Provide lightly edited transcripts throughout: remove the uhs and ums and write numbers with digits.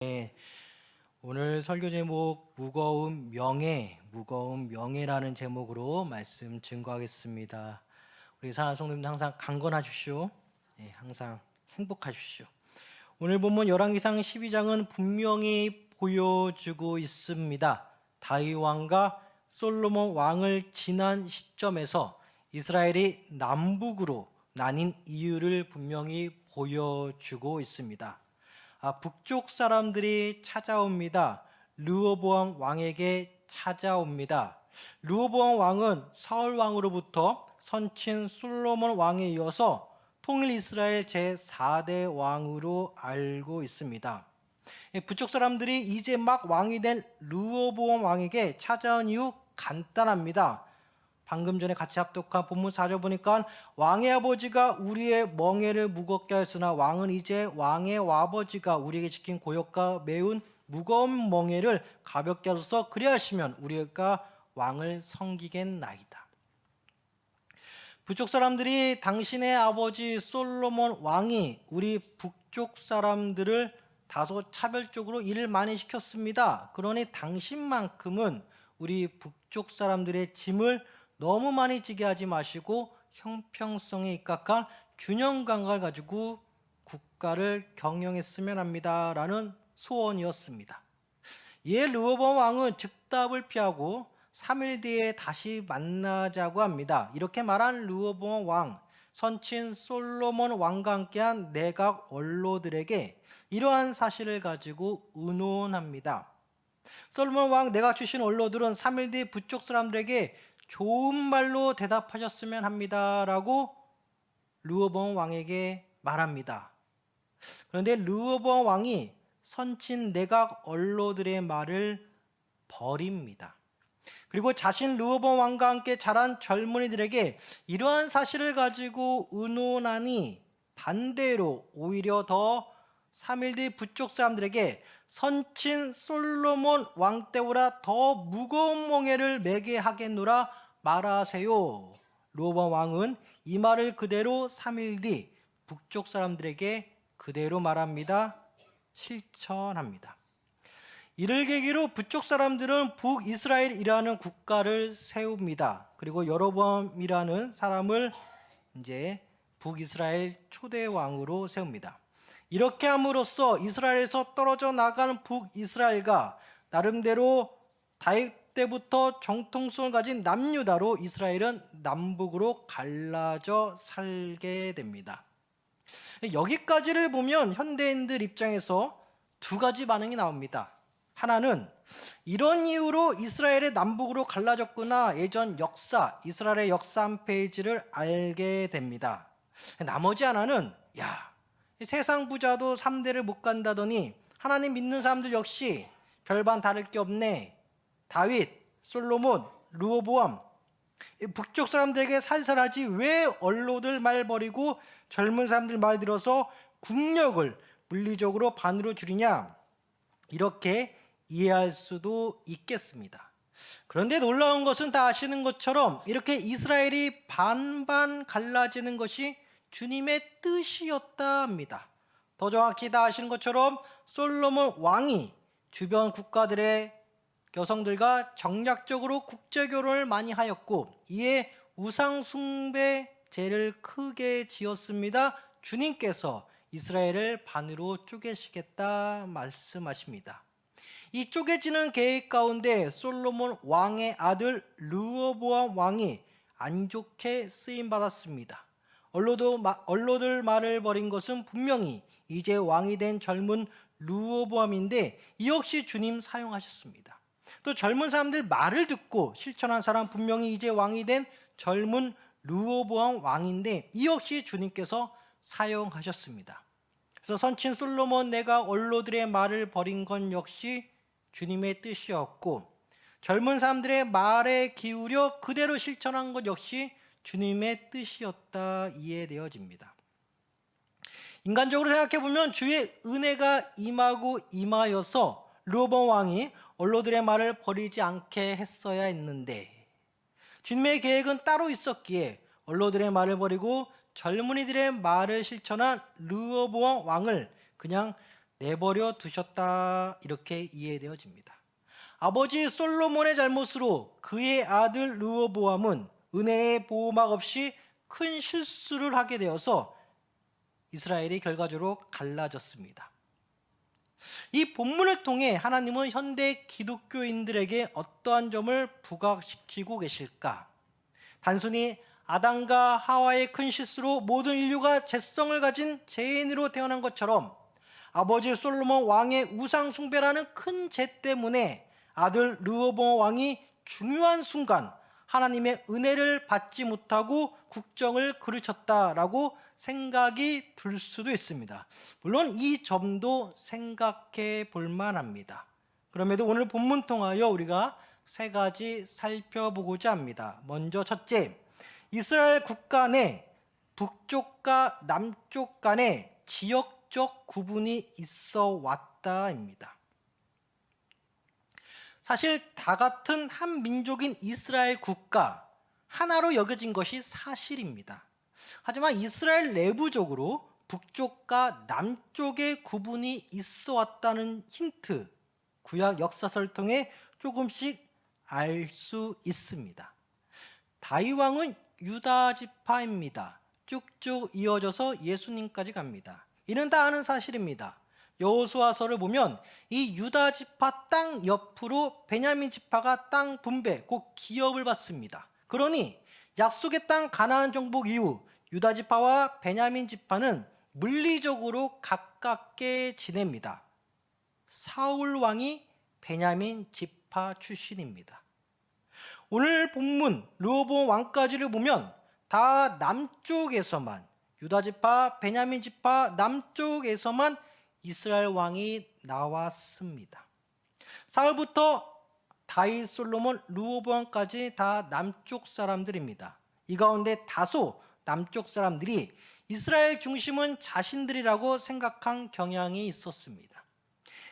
네, 오늘 설교 제목 무거운 명예라는 제목으로 말씀 증거하겠습니다. 우리 사랑하는 성도님들 항상 강건하십시오. 네, 항상 행복하십시오. 오늘 본문 열왕기상 12장은 분명히 보여주고 있습니다. 다윗 왕과 솔로몬 왕을 지난 시점에서 이스라엘이 남북으로 나뉜 이유를 분명히 보여주고 있습니다. 북쪽 사람들이 찾아옵니다. 르호보암 왕에게 찾아옵니다. 르호보암 왕은 사울 왕으로부터 선친 솔로몬 왕에 이어서 통일 이스라엘 제4대 왕으로 알고 있습니다. 북쪽 사람들이 이제 막 왕이 된 르호보암 왕에게 찾아온 이유 간단합니다. 방금 전에 같이 합독한 본문 4절 보니까 왕의 아버지가 우리의 멍에를 무겁게 하였으나 왕은 이제 왕의 아버지가 우리에게 지킨 고역과 매운 무거운 멍에를 가볍게 하소서 그리하시면 우리가 왕을 섬기겠나이다. 북쪽 사람들이 당신의 아버지 솔로몬 왕이 우리 북쪽 사람들을 다소 차별적으로 일을 많이 시켰습니다. 그러니 당신만큼은 우리 북쪽 사람들의 짐을 너무 많이 지게 하지 마시고 형평성에 입각한 균형 감각을 가지고 국가를 경영했으면 합니다. 라는 소원이었습니다. 이에 르호보암 왕은 즉답을 피하고 3일 뒤에 다시 만나자고 합니다. 이렇게 말한 르호보암 왕, 선친 솔로몬 왕과 함께한 내각 원로들에게 이러한 사실을 가지고 의논합니다. 솔로몬 왕 내각 출신 원로들은 3일 뒤 북쪽 사람들에게 좋은 말로 대답하셨으면 합니다. 라고 르호보암 왕에게 말합니다. 그런데 르호보암 왕이 선친 내각 원로들의 말을 버립니다. 그리고 자신 르호보암 왕과 함께 자란 젊은이들에게 이러한 사실을 가지고 의논하니 반대로 오히려 더 3일 뒤 북쪽 사람들에게 선친 솔로몬 왕 때보다 더 무거운 멍에를 매게 하겠노라 말하세요. 르호보암 왕은 이 말을 그대로 3일 뒤 북쪽 사람들에게 그대로 말합니다. 실천합니다. 이를 계기로 북쪽 사람들은 북이스라엘이라는 국가를 세웁니다. 그리고 여로보암이라는 사람을 이제 북이스라엘 초대 왕으로 세웁니다. 이렇게 함으로써 이스라엘에서 떨어져 나간 북이스라엘과 나름대로 다윗 때부터 정통성을 가진 남유다로 이스라엘은 남북으로 갈라져 살게 됩니다. 여기까지를 보면 현대인들 입장에서 두 가지 반응이 나옵니다. 하나는 이런 이유로 이스라엘의 남북으로 갈라졌구나, 예전 역사, 이스라엘의 역사 한 페이지를 알게 됩니다. 나머지 하나는 세상 부자도 3대를 못 간다더니 하나님 믿는 사람들 역시 별반 다를 게 없네. 다윗, 솔로몬, 르호보암, 북쪽 사람들에게 살살하지 왜 원로들 말 버리고 젊은 사람들 말 들어서 국력을 물리적으로 반으로 줄이냐, 이렇게 이해할 수도 있겠습니다. 그런데 놀라운 것은 다 아시는 것처럼 이렇게 이스라엘이 반반 갈라지는 것이 주님의 뜻이었다 합니다. 더 정확히 다 아시는 것처럼 솔로몬 왕이 주변 국가들의 여성들과 정략적으로 국제결혼을 많이 하였고 이에 우상숭배죄를 크게 지었습니다. 주님께서 이스라엘을 반으로 쪼개시겠다 말씀하십니다. 이 쪼개지는 계획 가운데 솔로몬 왕의 아들 르호보암 왕이 안 좋게 쓰임받았습니다. 언로들 말을 버린 것은 분명히 이제 왕이 된 젊은 르호보암인데 이 역시 주님 사용하셨습니다. 또 젊은 사람들 말을 듣고 실천한 사람 분명히 이제 왕이 된 젊은 르호보암 왕인데 이 역시 주님께서 사용하셨습니다. 그래서 선친 솔로몬 내각 원로들의 말을 버린 건 역시 주님의 뜻이었고 젊은 사람들의 말에 기울여 그대로 실천한 것 역시 주님의 뜻이었다 이해되어집니다. 인간적으로 생각해보면 주의 은혜가 임하고 임하여서 르호보암 왕이 원로들의 말을 버리지 않게 했어야 했는데 주님의 계획은 따로 있었기에 원로들의 말을 버리고 젊은이들의 말을 실천한 르호보암 왕을 그냥 내버려 두셨다 이렇게 이해되어집니다. 아버지 솔로몬의 잘못으로 그의 아들 르호보암은 은혜의 보호막 없이 큰 실수를 하게 되어서 이스라엘이 결과적으로 갈라졌습니다. 이 본문을 통해 하나님은 현대 기독교인들에게 어떠한 점을 부각시키고 계실까? 단순히 아담과 하와의 큰 실수로 모든 인류가 죄성을 가진 죄인으로 태어난 것처럼 아버지 솔로몬 왕의 우상 숭배라는 큰 죄 때문에 아들 르호보암 왕이 중요한 순간 하나님의 은혜를 받지 못하고 국정을 그르쳤다라고 생각이 들 수도 있습니다. 물론 이 점도 생각해 볼 만합니다. 그럼에도 오늘 본문 통하여 우리가 세 가지 살펴보고자 합니다. 먼저 첫째, 이스라엘 국가 내 북쪽과 남쪽 간에 지역적 구분이 있어 왔다입니다. 사실 다 같은 한 민족인 이스라엘 국가 하나로 여겨진 것이 사실입니다. 하지만 이스라엘 내부적으로 북쪽과 남쪽의 구분이 있어 왔다는 힌트, 구약 역사서를 통해 조금씩 알 수 있습니다. 다윗 왕은 유다 지파입니다. 쭉쭉 이어져서 예수님까지 갑니다. 이는 다 아는 사실입니다. 여호수아서를 보면 이 유다 지파 땅 옆으로 베냐민 지파가 땅 분배, 곧 기업을 받습니다. 그러니 약속의 땅 가나안 정복 이후 유다 지파와 베냐민 지파는 물리적으로 가깝게 지냅니다. 사울 왕이 베냐민 지파 출신입니다. 오늘 본문 르호보암 왕까지를 보면 다 남쪽에서만, 유다 지파, 베냐민 지파 남쪽에서만 이스라엘 왕이 나왔습니다. 사울부터 다윗, 솔로몬, 르호보암까지 다 남쪽 사람들입니다. 이 가운데 다소 남쪽 사람들이 이스라엘 중심은 자신들이라고 생각한 경향이 있었습니다.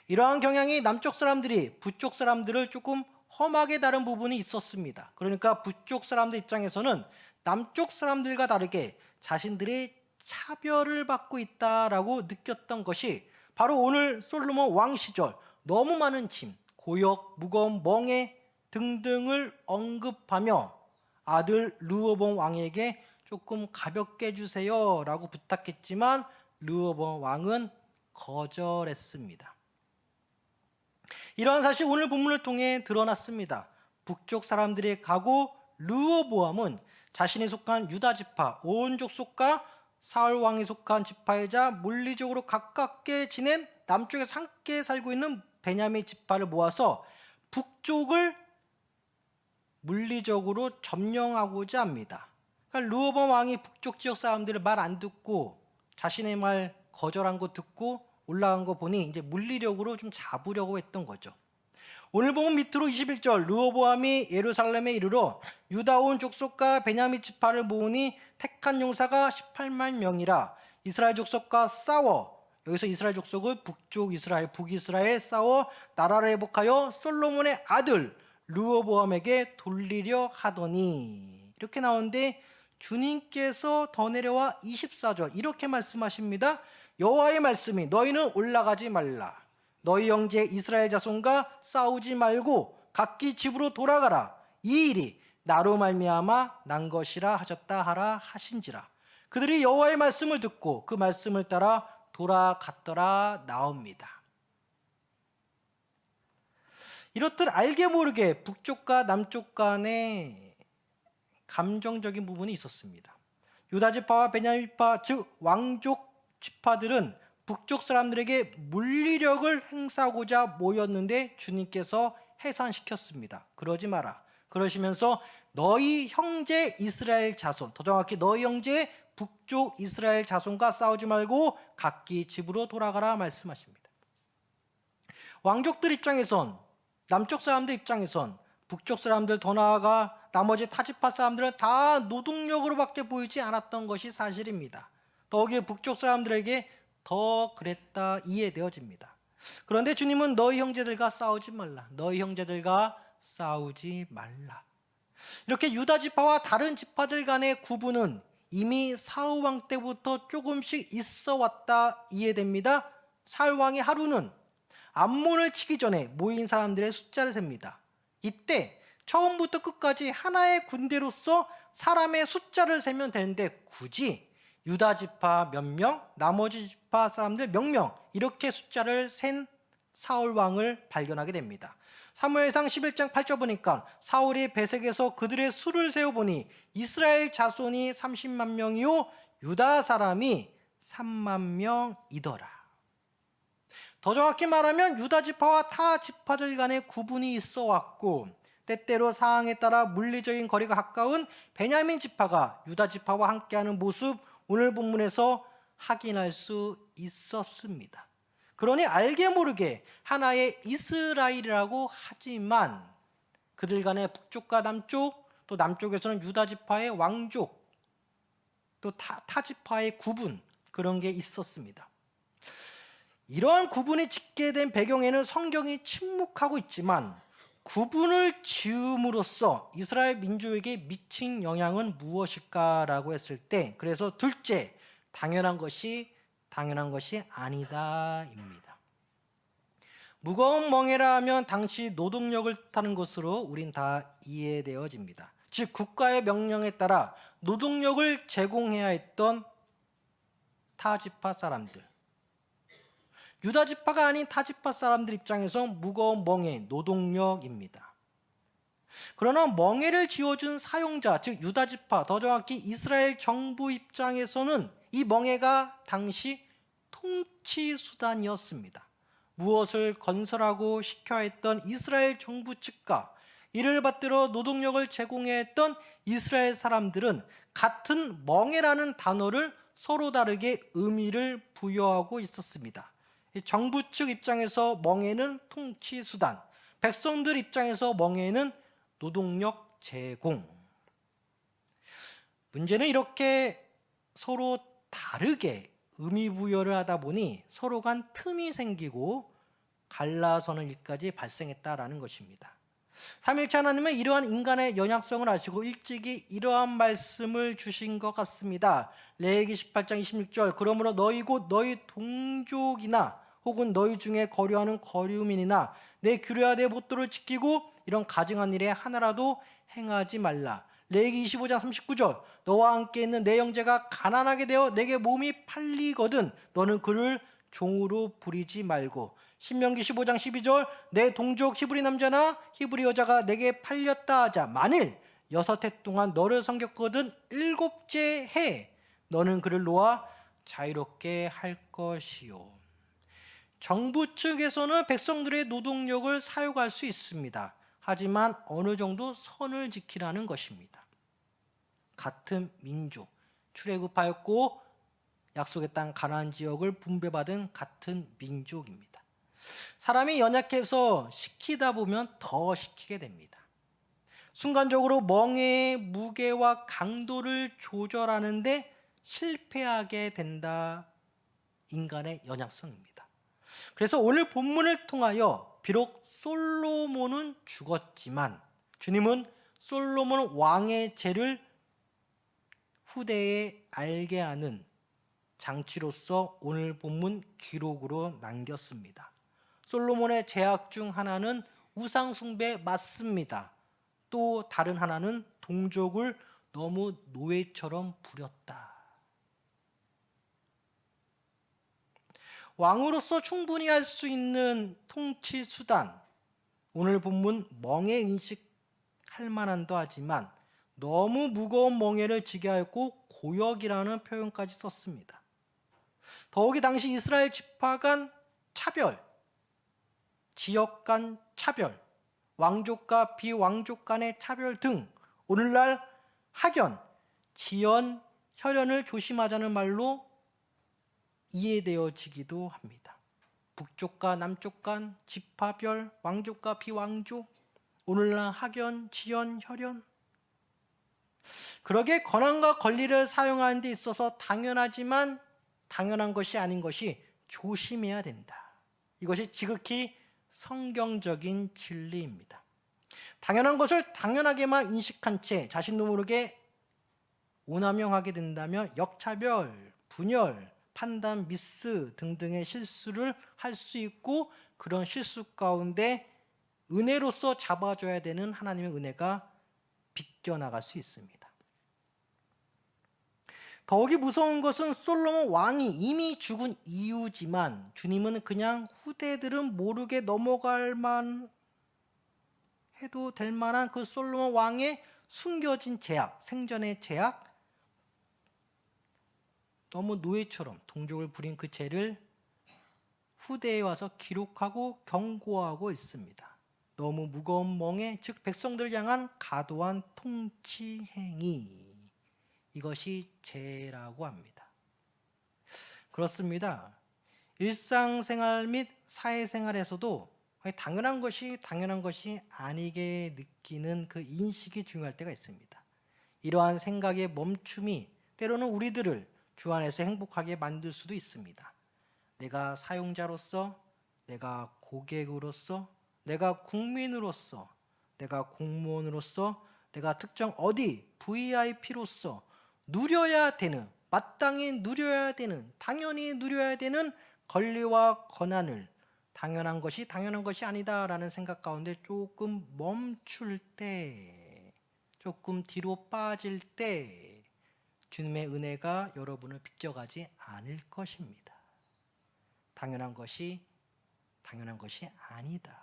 이러한 경향이 남쪽 사람들이 북쪽 사람들을 조금 험하게 다른 부분이 있었습니다. 그러니까 북쪽 사람들 입장에서는 남쪽 사람들과 다르게 자신들이 차별을 받고 있다라고 느꼈던 것이 바로 오늘 솔로몬 왕 시절 너무 많은 짐, 고역, 무거운 멍에 등등을 언급하며 아들 르호보암 왕에게 조금 가볍게 해주세요 라고 부탁했지만 르호보암 왕은 거절했습니다. 이러한 사실이 오늘 본문을 통해 드러났습니다. 북쪽 사람들이 가고 르호보암은 자신이 속한 유다 지파, 온 족속과 사울 왕이 속한 지파이자 물리적으로 가깝게 지낸 남쪽에서 함께 살고 있는 베냐민 지파를 모아서 북쪽을 물리적으로 점령하고자 합니다. 그러니까 르호보암 왕이 북쪽 지역 사람들을 말 안 듣고 자신의 말 거절한 거 듣고 올라간 거 보니 이제 물리력으로 좀 잡으려고 했던 거죠. 오늘 보면 밑으로 21절 르호보암이 예루살렘에 이르러 유다 온 족속과 베냐민 지파를 모으니 택한 용사가 18만 명이라 이스라엘 족속과 싸워, 여기서 이스라엘 족속을 북쪽 이스라엘, 북이스라엘 싸워 나라를 회복하여 솔로몬의 아들 르호보암에게 돌리려 하더니, 이렇게 나오는데 주님께서 더 내려와 24절 이렇게 말씀하십니다. 여호와의 말씀이 너희는 올라가지 말라. 너희 형제 이스라엘 자손과 싸우지 말고 각기 집으로 돌아가라. 이 일이 나로 말미암아 난 것이라 하셨다 하라 하신지라. 그들이 여호와의 말씀을 듣고 그 말씀을 따라 돌아갔더라 나옵니다. 이렇듯 알게 모르게 북쪽과 남쪽 간에 감정적인 부분이 있었습니다. 유다 지파와 베냐민 지파, 즉 왕족 지파들은 북쪽 사람들에게 물리력을 행사하고자 모였는데 주님께서 해산시켰습니다. 그러지 마라. 그러시면서 너희 형제 이스라엘 자손, 더 정확히 너희 형제 북쪽 이스라엘 자손과 싸우지 말고 각기 집으로 돌아가라 말씀하십니다. 왕족들 입장에선, 남쪽 사람들 입장에선, 북쪽 사람들 더 나아가 나머지 타지파 사람들은 다 노동력으로밖에 보이지 않았던 것이 사실입니다. 더욱이 북쪽 사람들에게 더 그랬다 이해되어집니다. 그런데 주님은 너희 형제들과 싸우지 말라. 너희 형제들과 싸우지 말라. 이렇게 유다 지파와 다른 지파들 간의 구분은 이미 사울 왕 때부터 조금씩 있어 왔다 이해됩니다. 사울 왕이 하루는 암몬을 치기 전에 모인 사람들의 숫자를 셉니다. 이때 처음부터 끝까지 하나의 군대로서 사람의 숫자를 세면 되는데 굳이 유다 지파 몇 명, 나머지 지파 사람들 몇 명 이렇게 숫자를 센 사울 왕을 발견하게 됩니다. 사무엘상 11장 8절 보니까 사울이 베색에서 그들의 수를 세어보니 이스라엘 자손이 30만 명이요 유다 사람이 3만 명이더라. 더 정확히 말하면 유다 지파와 타 지파들 간의 구분이 있어 왔고 때때로 상황에 따라 물리적인 거리가 가까운 베냐민 지파가 유다 지파와 함께하는 모습 오늘 본문에서 확인할 수 있었습니다. 그러니 알게 모르게 하나의 이스라엘이라고 하지만 그들 간의 북쪽과 남쪽 또 남쪽에서는 유다 지파의 왕족 또 타 지파의 구분 그런 게 있었습니다. 이러한 구분이 짓게 된 배경에는 성경이 침묵하고 있지만 구분을 지음으로써 이스라엘 민족에게 미친 영향은 무엇일까라고 했을 때 그래서 둘째, 당연한 것이 아니다입니다. 무거운 멍에라 하면 당시 노동력을 뜻하는 것으로 우린 다 이해되어집니다. 즉 국가의 명령에 따라 노동력을 제공해야 했던 타지파 사람들, 유다 지파가 아닌 타지파 사람들 입장에서 무거운 멍에 노동력입니다. 그러나 멍에를 지어준 사용자, 즉 유다 지파, 더 정확히 이스라엘 정부 입장에서는 이 멍에가 당시 통치 수단이었습니다. 무엇을 건설하고 시켜야 했던 이스라엘 정부 측과 이를 받들어 노동력을 제공해야 했던 이스라엘 사람들은 같은 멍에라는 단어를 서로 다르게 의미를 부여하고 있었습니다. 정부 측 입장에서 멍에는 통치 수단, 백성들 입장에서 멍에는 노동력 제공. 문제는 이렇게 서로 다르게 의미 부여를 하다 보니 서로 간 틈이 생기고 갈라서는 일까지 발생했다라는 것입니다. 삼위일체 하나님은 이러한 인간의 연약성을 아시고 일찍이 이러한 말씀을 주신 것 같습니다. 레위기 18장 26절 그러므로 너희 곧 너희 동족이나 혹은 너희 중에 거류하는 거류민이나 내 규례와 내 법도를 지키고 이런 가증한 일에 하나라도 행하지 말라. 레위기 25장 39절 너와 함께 있는 내 형제가 가난하게 되어 내게 몸이 팔리거든 너는 그를 종으로 부리지 말고. 신명기 15장 12절 내 동족 히브리 남자나 히브리 여자가 내게 팔렸다 하자 만일 6해 동안 너를 섬겼거든 7째 해 너는 그를 놓아 자유롭게 할 것이요. 정부 측에서는 백성들의 노동력을 사용할 수 있습니다. 하지만 어느 정도 선을 지키라는 것입니다. 같은 민족, 출애굽하였고 약속의 땅 가나안 지역을 분배받은 같은 민족입니다. 사람이 연약해서 시키다 보면 더 시키게 됩니다. 순간적으로 멍에의 무게와 강도를 조절하는데 실패하게 된다. 인간의 연약성입니다. 그래서 오늘 본문을 통하여 비록 솔로몬은 죽었지만 주님은 솔로몬 왕의 죄를 후대에 알게 하는 장치로서 오늘 본문 기록으로 남겼습니다. 솔로몬의 죄악 중 하나는 우상 숭배 맞습니다. 또 다른 하나는 동족을 너무 노예처럼 부렸다. 왕으로서 충분히 할 수 있는 통치 수단, 오늘 본문 멍에 인식할 만한도 하지만 너무 무거운 멍에를 지게 하였고 고역이라는 표현까지 썼습니다. 더욱이 당시 이스라엘 지파 간 차별, 지역 간 차별, 왕족과 비왕족 간의 차별 등 오늘날 학연, 지연, 혈연을 조심하자는 말로 이해되어지기도 합니다. 북쪽과 남쪽 간 지파별, 왕족과 비왕족, 오늘날 학연, 지연, 혈연. 그러게 권한과 권리를 사용하는 데 있어서 당연하지만 당연한 것이 아닌 것이 조심해야 된다. 이것이 지극히 성경적인 진리입니다. 당연한 것을 당연하게만 인식한 채 자신도 모르게 오남용하게 된다면 역차별, 분열, 판단 미스 등등의 실수를 할 수 있고, 그런 실수 가운데 은혜로서 잡아줘야 되는 하나님의 은혜가 비껴나갈 수 있습니다. 더욱이 무서운 것은 솔로몬 왕이 이미 죽은 이유지만 주님은 그냥 후대들은 모르게 넘어갈만 해도 될 만한 그 솔로몬 왕의 숨겨진 죄악, 생전의 죄악, 너무 노예처럼 동족을 부린 그 죄를 후대에 와서 기록하고 경고하고 있습니다. 너무 무거운 멍에, 즉 백성들을 향한 과도한 통치 행위, 이것이 죄라고 합니다. 그렇습니다. 일상생활 및 사회생활에서도 당연한 것이 아니게 느끼는 그 인식이 중요할 때가 있습니다. 이러한 생각의 멈춤이 때로는 우리들을 주 안에서 행복하게 만들 수도 있습니다. 내가 사용자로서, 내가 고객으로서, 내가 국민으로서, 내가 공무원으로서, 내가 특정 어디 VIP로서 누려야 되는, 마땅히 누려야 되는, 당연히 누려야 되는 권리와 권한을 당연한 것이 아니다라는 생각 가운데 조금 멈출 때, 조금 뒤로 빠질 때 주님의 은혜가 여러분을 비껴가지 않을 것입니다. 당연한 것이 아니다.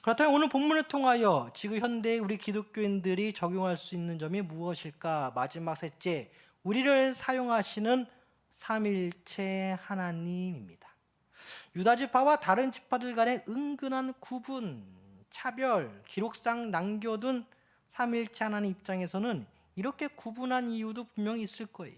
그렇다면 오늘 본문을 통하여 지금 현대의 우리 기독교인들이 적용할 수 있는 점이 무엇일까? 마지막 셋째, 우리를 사용하시는 삼일체 하나님입니다. 유다 지파와 다른 지파들 간의 은근한 구분, 차별, 기록상 남겨둔 삼일체 하나님 입장에서는 이렇게 구분한 이유도 분명히 있을 거예요.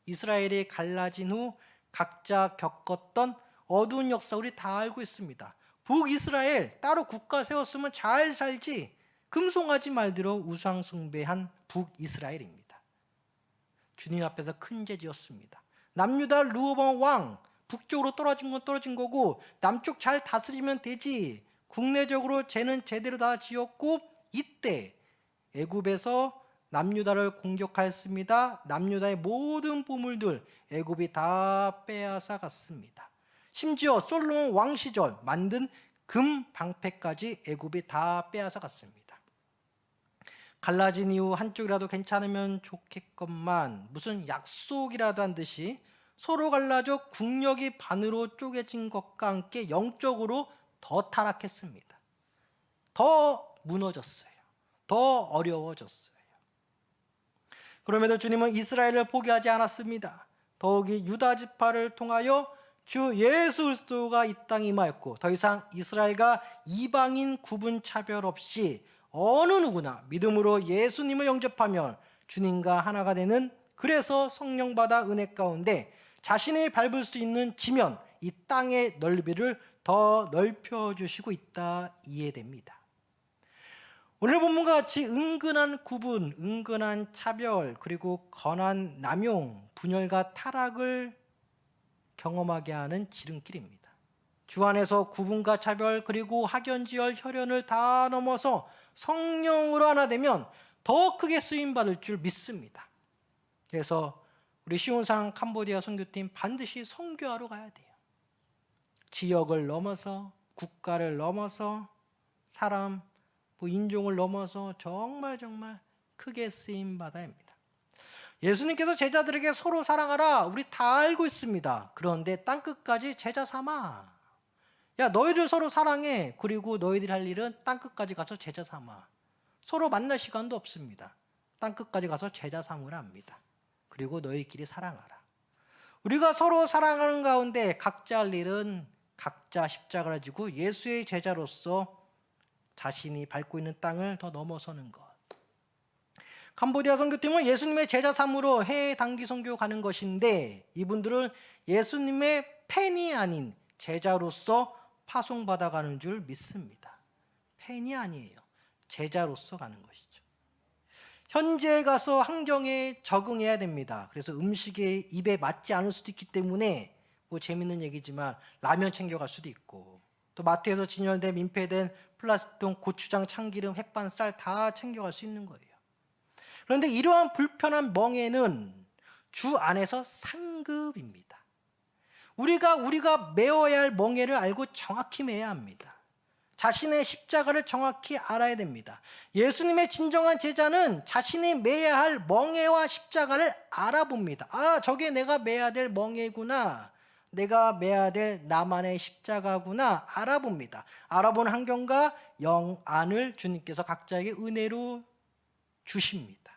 이스라엘이 갈라진 후 각자 겪었던 어두운 역사 우리 다 알고 있습니다. 북이스라엘 따로 국가 세웠으면 잘 살지, 금송아지 말대로 우상 숭배한 북이스라엘입니다. 주님 앞에서 큰 죄 지었습니다. 남유다 르호보암 왕, 북쪽으로 떨어진 건 떨어진 거고 남쪽 잘 다스리면 되지, 국내적으로 죄는 제대로 다 지었고, 이때 애굽에서 남유다를 공격하였습니다. 남유다의 모든 보물들 애굽이 다 빼앗아 갔습니다. 심지어 솔로몬 왕 시절 만든 금 방패까지 애굽이 다 빼앗아 갔습니다. 갈라진 이후 한쪽이라도 괜찮으면 좋겠건만 무슨 약속이라도 한 듯이 서로 갈라져 국력이 반으로 쪼개진 것과 함께 영적으로 더 타락했습니다. 더 무너졌어요. 더 어려워졌어요. 그럼에도 주님은 이스라엘을 포기하지 않았습니다. 더욱이 유다 지파를 통하여 주 예수 그리스도가 이 땅에 임하였고, 더 이상 이스라엘과 이방인 구분 차별 없이 어느 누구나 믿음으로 예수님을 영접하면 주님과 하나가 되는, 그래서 성령 받아 은혜 가운데 자신이 밟을 수 있는 지면, 이 땅의 넓이를 더 넓혀주시고 있다 이해됩니다. 오늘 본문과 같이 은근한 구분, 은근한 차별, 그리고 권한 남용, 분열과 타락을 경험하게 하는 지름길입니다. 주 안에서 구분과 차별, 그리고 학연지열, 혈연을 다 넘어서 성령으로 하나 되면 더 크게 쓰임받을 줄 믿습니다. 그래서 우리 시온상 캄보디아 선교팀 반드시 선교하러 가야 돼요. 지역을 넘어서, 국가를 넘어서, 사람, 인종을 넘어서 정말 크게 쓰임받아야 합니다. 예수님께서 제자들에게 서로 사랑하라, 우리 다 알고 있습니다. 그런데 땅끝까지 제자 삼아. 야, 너희들 서로 사랑해. 그리고 너희들이 할 일은 땅끝까지 가서 제자 삼아. 서로 만날 시간도 없습니다. 땅끝까지 가서 제자 삼으라 합니다. 그리고 너희끼리 사랑하라. 우리가 서로 사랑하는 가운데 각자 할 일은 각자 십자가를 지고 예수의 제자로서 자신이 밟고 있는 땅을 더 넘어서는 것. 캄보디아 선교팀은 예수님의 제자 삼으로 해외 단기 선교 가는 것인데, 이분들은 예수님의 팬이 아닌 제자로서 파송받아가는 줄 믿습니다. 팬이 아니에요. 제자로서 가는 것이죠. 현지에 가서 환경에 적응해야 됩니다. 그래서 음식이 입에 맞지 않을 수도 있기 때문에 재밌는 얘기지만 라면 챙겨갈 수도 있고, 또 마트에서 진열된 민폐된 플라스틱통, 고추장, 참기름, 햇반, 쌀 다 챙겨갈 수 있는 거예요. 그런데 이러한 불편한 멍에는 주 안에서 상급입니다. 우리가 메어야 할 멍에를 알고 정확히 메야 합니다. 자신의 십자가를 정확히 알아야 됩니다. 예수님의 진정한 제자는 자신이 메야 할 멍에와 십자가를 알아봅니다. 아, 저게 내가 메야 될 멍에구나. 내가 메야 될 나만의 십자가구나. 알아봅니다. 알아본 환경과 영안을 주님께서 각자에게 은혜로 주십니다.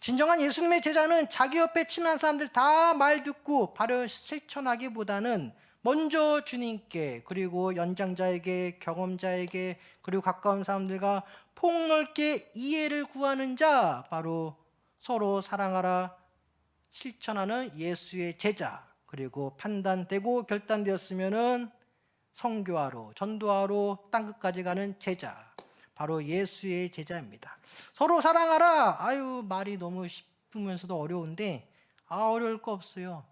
진정한 예수님의 제자는 자기 옆에 친한 사람들 다 말 듣고 바로 실천하기보다는 먼저 주님께, 그리고 연장자에게, 경험자에게, 그리고 가까운 사람들과 폭넓게 이해를 구하는 자, 바로 서로 사랑하라 실천하는 예수의 제자, 그리고 판단되고 결단되었으면은 선교하러, 전도하러 땅끝까지 가는 제자, 바로 예수의 제자입니다. 서로 사랑하라. 아유, 말이 너무 쉽으면서도 어려운데 어려울 거 없어요.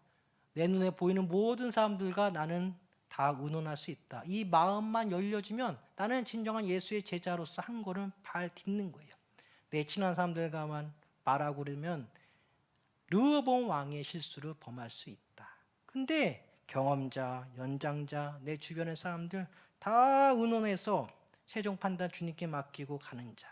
내 눈에 보이는 모든 사람들과 나는 다 의논할 수 있다. 이 마음만 열려지면 나는 진정한 예수의 제자로서 한 걸음 발 딛는 거예요. 내 친한 사람들과만 말하고 그러면 르호보암 왕의 실수를 범할 수 있다. 근데 경험자, 연장자, 내 주변의 사람들 다 의논해서 최종 판단 주님께 맡기고 가는 자.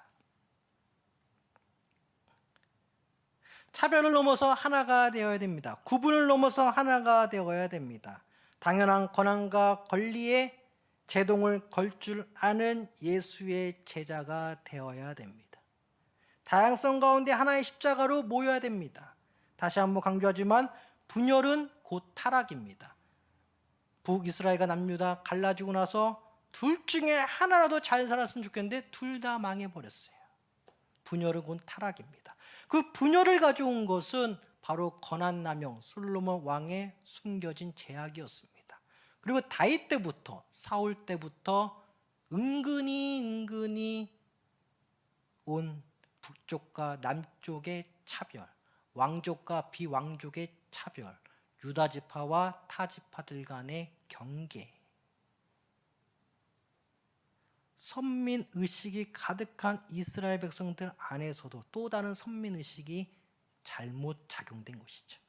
차별을 넘어서 하나가 되어야 됩니다. 구분을 넘어서 하나가 되어야 됩니다. 당연한 권한과 권리에 제동을 걸 줄 아는 예수의 제자가 되어야 됩니다. 다양성 가운데 하나의 십자가로 모여야 됩니다. 다시 한번 강조하지만 분열은 곧 타락입니다. 북이스라엘과 남유다 갈라지고 나서 둘 중에 하나라도 잘 살았으면 좋겠는데 둘 다 망해버렸어요. 분열은 곧 타락입니다. 그 분열을 가져온 것은 바로 권한남용 솔로몬 왕의 숨겨진 제약이었습니다. 그리고 다윗 때부터, 사울 때부터 은근히 온 북쪽과 남쪽의 차별, 왕족과 비왕족의 차별, 유다 지파와 타 지파들 간의 경계, 선민의식이 가득한 이스라엘 백성들 안에서도 또 다른 선민의식이 잘못 작용된 것이죠.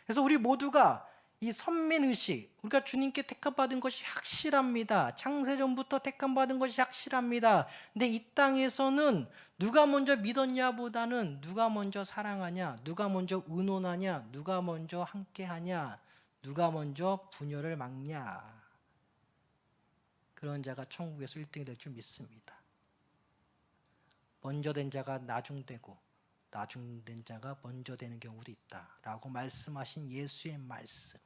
그래서 우리 모두가 이 선민의식, 우리가 주님께 택함받은 것이 확실합니다. 창세전부터 택함받은 것이 확실합니다. 근데 이 땅에서는 누가 먼저 믿었냐보다는 누가 먼저 사랑하냐, 누가 먼저 의논하냐, 누가 먼저 함께하냐, 누가 먼저 분열을 막냐, 그런 자가 천국에서 1등이 될 줄 믿습니다. 먼저 된 자가 나중되고 나중된 자가 먼저 되는 경우도 있다라고 말씀하신 예수의 말씀.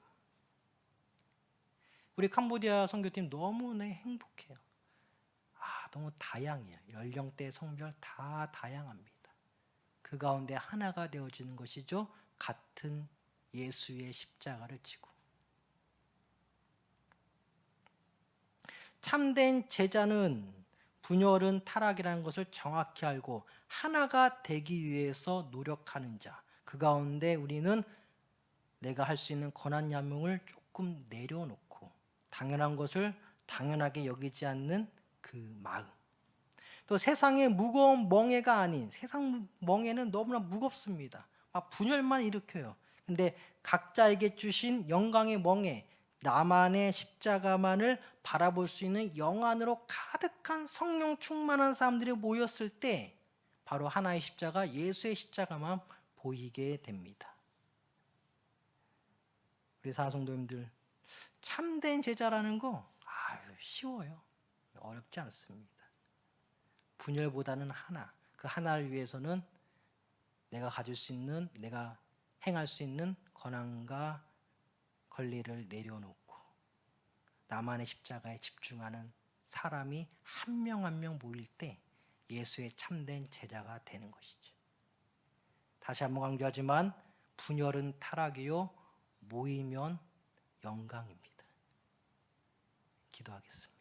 우리 캄보디아 선교팀 너무나 행복해요. 너무 다양해요. 연령대, 성별 다 다양합니다. 그 가운데 하나가 되어지는 것이죠. 같은 예수의 십자가를 지고. 참된 제자는 분열은 타락이라는 것을 정확히 알고 하나가 되기 위해서 노력하는 자. 그 가운데 우리는 내가 할 수 있는 권한 야명을 조금 내려놓고 당연한 것을 당연하게 여기지 않는 그 마음. 또 세상의 무거운 멍에가 아닌, 세상 멍에는 너무나 무겁습니다. 막 분열만 일으켜요. 근데 각자에게 주신 영광의 멍에, 나만의 십자가만을 바라볼 수 있는 영안으로 가득한 성령 충만한 사람들이 모였을 때 바로 하나의 십자가, 예수의 십자가만 보이게 됩니다. 우리 사성도님들, 참된 제자라는 거 쉬워요. 어렵지 않습니다. 분열보다는 하나, 그 하나를 위해서는 내가 가질 수 있는, 내가 행할 수 있는 권한과 권리를 내려놓고 나만의 십자가에 집중하는 사람이 한 명 한 명 모일 때 예수의 참된 제자가 되는 것이죠. 다시 한번 강조하지만 분열은 타락이요 모이면 영광입니다. 기도하겠습니다.